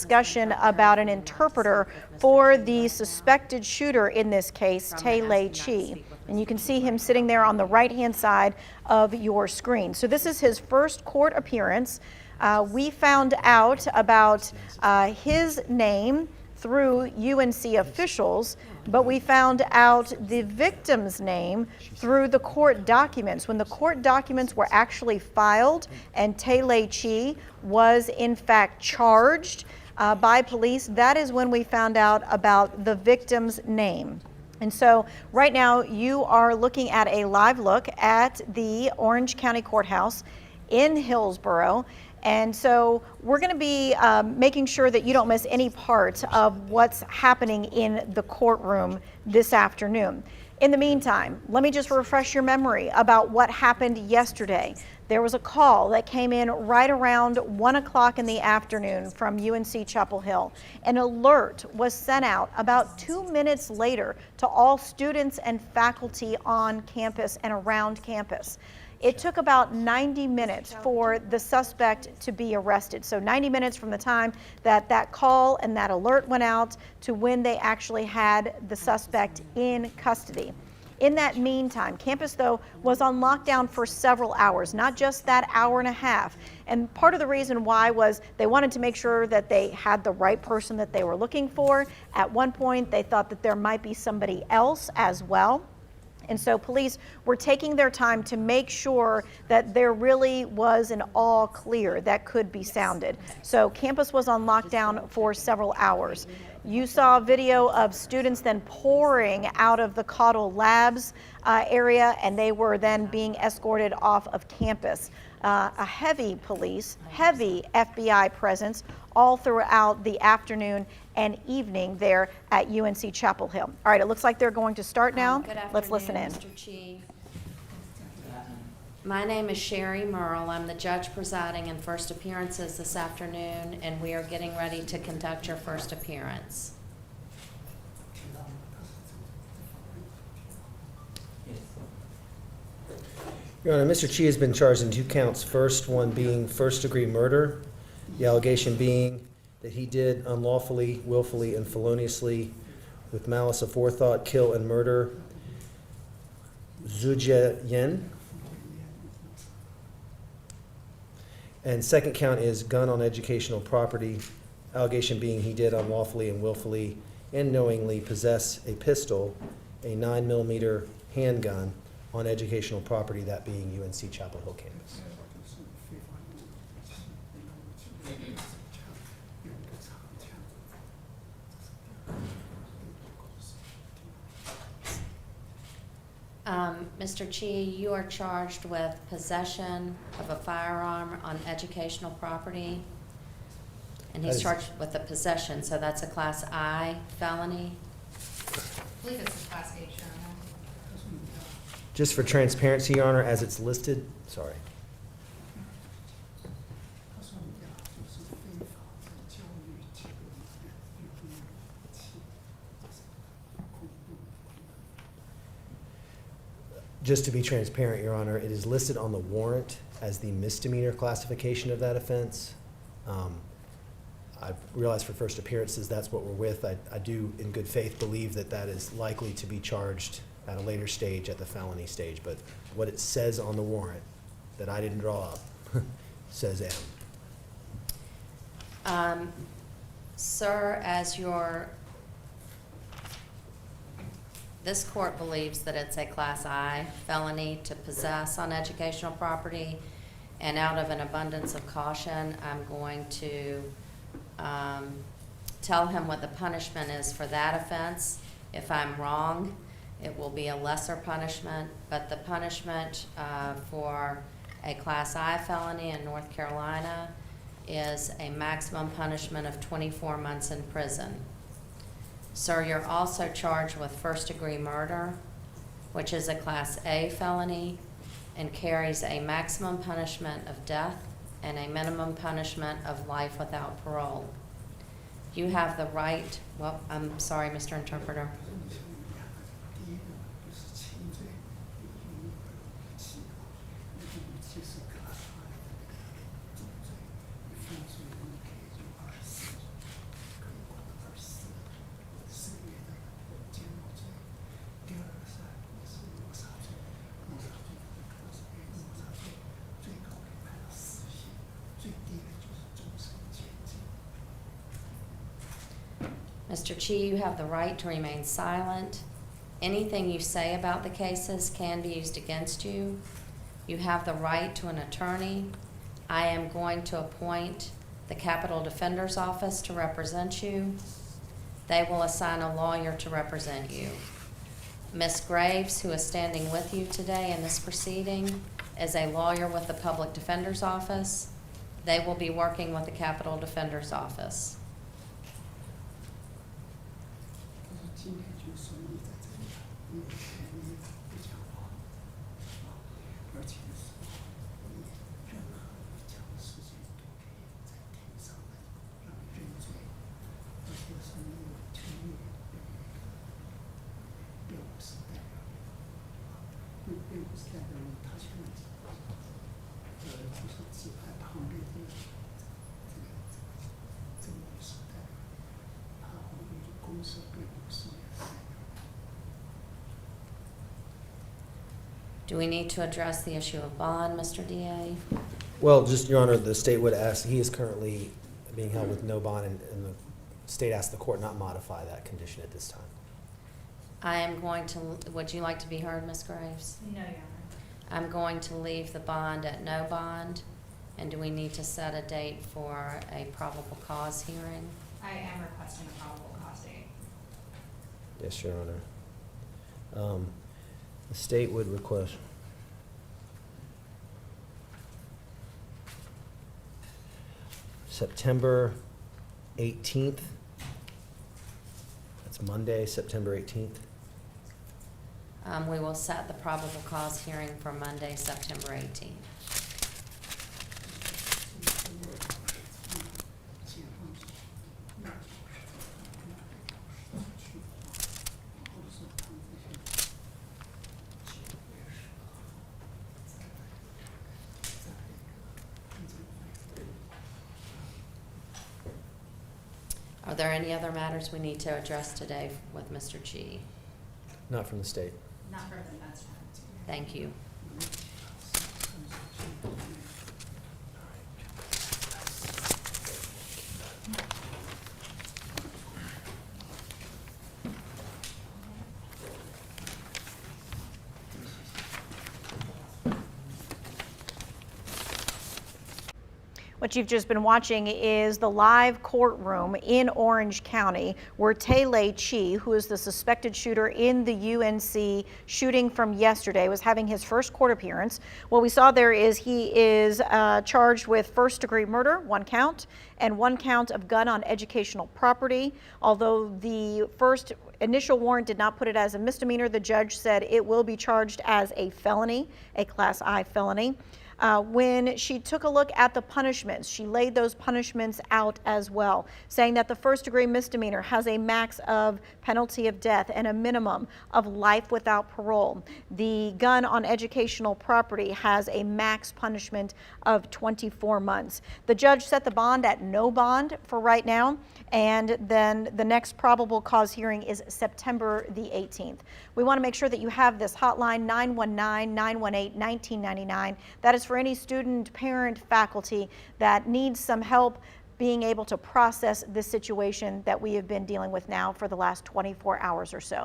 discussion about an interpreter for the suspected shooter in this case, Tailei Qi. And you can see him sitting there on the right-hand side of your screen. So this is his first court appearance. We found out about his name through UNC officials, but we found out the victim's name through the court documents. When the court documents were actually filed and Tailei Qi was in fact charged by police, that is when we found out about the victim's name. And so right now you are looking at a live look at the Orange County Courthouse in Hillsborough. And so we're going to be making sure that you don't miss any part of what's happening in the courtroom this afternoon. In the meantime, let me just refresh your memory about what happened yesterday. There was a call that came in right around 1 o'clock in the afternoon from UNC-Chapel Hill. An alert was sent out about 2 minutes later to all students and faculty on campus and around campus. It took about 90 minutes for the suspect to be arrested. So 90 minutes from the time that that call and that alert went out to when they actually had the suspect in custody. In that meantime, campus, though, was on lockdown for several hours, not just that hour and a half. And part of the reason why was they wanted to make sure that they had the right person that they were looking for. At one point, they thought that there might be somebody else as well. And so police were taking their time to make sure that there really was an all clear that could be sounded. So campus was on lockdown for several hours. You saw a video of students then pouring out of the Caudill Labs area, and they were then being escorted off of campus. A heavy police, heavy FBI presence all throughout the afternoon and evening there at UNC-Chapel Hill. All right, it looks like they're going to start now. Good afternoon, let's listen in. Mr. Qi. My name is Sherry Merle. I'm the judge presiding in first appearances this afternoon, and we are getting ready to conduct your first appearance. Your Honor, Mr. Qi has been charged in 2 counts. First one being first-degree murder, the allegation being that he did unlawfully, willfully, and feloniously, with malice aforethought, kill and murder Zijie Yan. And second count is gun on educational property, allegation being he did unlawfully and willfully and knowingly possess a pistol, a 9mm handgun, on educational property, that being UNC-Chapel Hill campus. Mr. Qi, you are charged with possession of a firearm on educational property, and he's charged with the possession, so that's a Class I felony. I believe it's a Class H, Your Honor. Just for transparency, Your Honor, as it's listed, sorry. Just to be transparent, Your Honor, it is listed on the warrant as the misdemeanor classification of that offense. I realize for first appearances that's what we're with. I do, in good faith, believe that that is likely to be charged at a later stage, at the felony stage. But what it says on the warrant, that I didn't draw up, says M. Sir, this court believes that it's a Class I felony to possess on educational property, and out of an abundance of caution, I'm going to tell him what the punishment is for that offense. If I'm wrong, it will be a lesser punishment, but the punishment for a Class I felony in North Carolina is a maximum punishment of 24 months in prison. Sir, you're also charged with first-degree murder, which is a Class A felony and carries a maximum punishment of death and a minimum punishment of life without parole. You have the right, well, I'm sorry, Mr. Interpreter. Mr. Qi, you have the right to remain silent. Anything you say about the cases can be used against you. You have the right to an attorney. I am going to appoint the Capitol Defender's Office to represent you. They will assign a lawyer to represent you. Ms. Graves, who is standing with you today in this proceeding, is a lawyer with the Public Defender's Office. They will be working with the Capitol Defender's Office. 今天就说你在这里，你不讲话，而且是你任何一讲的事情都可以在庭上来让你认罪，而且是你有权利辩护是代表你，辩护是代表你，他现在就是指派旁边这个律师代表，他后面的公司辩护是。 Do we need to address the issue of bond, Mr. DA? Well, just, Your Honor, the state would ask, he is currently being held with no bond, and the state asked the court not modify that condition at this time. I am going to, would you like to be heard, Ms. Graves? No, Your Honor. I'm going to leave the bond at no bond. And do we need to set a date for a probable cause hearing? I am requesting a probable cause date. Yes, Your Honor. The state would request. September 18th. That's Monday, September 18th. We will set the probable cause hearing for Monday, September 18th. Are there any other matters we need to address today with Mr. Qi? Not from the state. Not for the defense attorney. Thank you. What you've just been watching is the live courtroom in Orange County where Tailei Qi, who is the suspected shooter in the UNC shooting from yesterday, was having his first court appearance. What we saw there is he is charged with first-degree murder, 1 count, and 1 count of gun on educational property. Although the first initial warrant did not put it as a misdemeanor, the judge said it will be charged as a felony, a Class I felony. When she took a look at the punishments, she laid those punishments out as well, saying that the first-degree misdemeanor has a max of penalty of death and a minimum of life without parole. The gun on educational property has a max punishment of 24 months. The judge set the bond at no bond for right now, and then the next probable cause hearing is September the 18th. We want to make sure that you have this hotline, 919-918-1999. That is for any student, parent, faculty that needs some help being able to process this situation that we have been dealing with now for the last 24 hours or so.